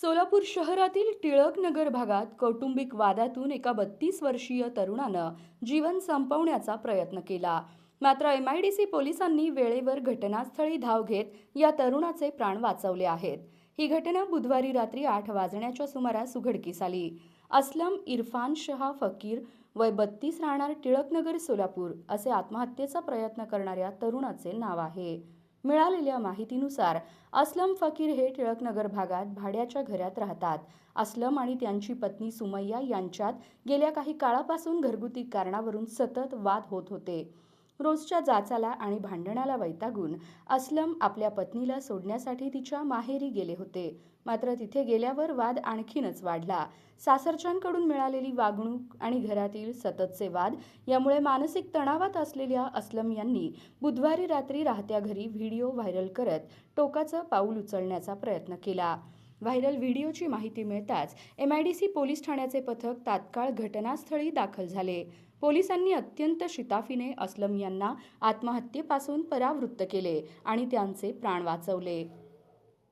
सोलापूर शहरातील टिळक नगर भागात कौटुंबिक वादातून एका 32 वर्षीय तरुणानं जीवन संपवण्याचा प्रयत्न केला। मात्र एमआयडीसी पोलिसांनी वेळेवर घटनास्थळी धाव घेत या तरुणाचे प्राण वाचवले आहेत। ही घटना बुधवारी रात्री 8 वाजण्याच्या सुमारास उघडकीस आली। असलम इरफान शहा फकीर वय 32 राहणार टिळकनगर सोलापूर असे आत्महत्येचा प्रयत्न करणाऱ्या तरुणाचे नाव आहे। मिळालेल्या माहितीनुसार असलम फकीर हे टिळकनगर भागात भाड्याच्या घरात राहतात। असलम आणि त्यांची पत्नी सुमय्या यांच्यात गेल्या काही काळापासून घरगुती कारणावरून सतत वाद होत होते। रोजच्या जाचाला आणि भांडणाला वैतागून असलम आपल्या पत्नीला सोडण्यासाठी तिच्या माहेरी गेले होते। मात्र तिथे गेल्यावर वाद आणखीनच वाढला। सासरच्यांकडून मिळालेली वागणूक आणि घरातील सततचे वाद यामुळे मानसिक तणावात असलेल्या असलम यांनी बुधवारी रात्री राहत्या घरी व्हिडिओ व्हायरल करत टोकाचं पाऊल उचलण्याचा प्रयत्न केला। व्हायरल व्हिडिओची माहिती मिळताच एमआयडीसी पोलीस ठाण्याचे पथक तात्काळ घटनास्थळी दाखल झाले। पोलिसांनी अत्यंत शिताफीने असलम यांना आत्महत्येपासून परावृत्त केले आणि त्यांचे प्राण वाचवले।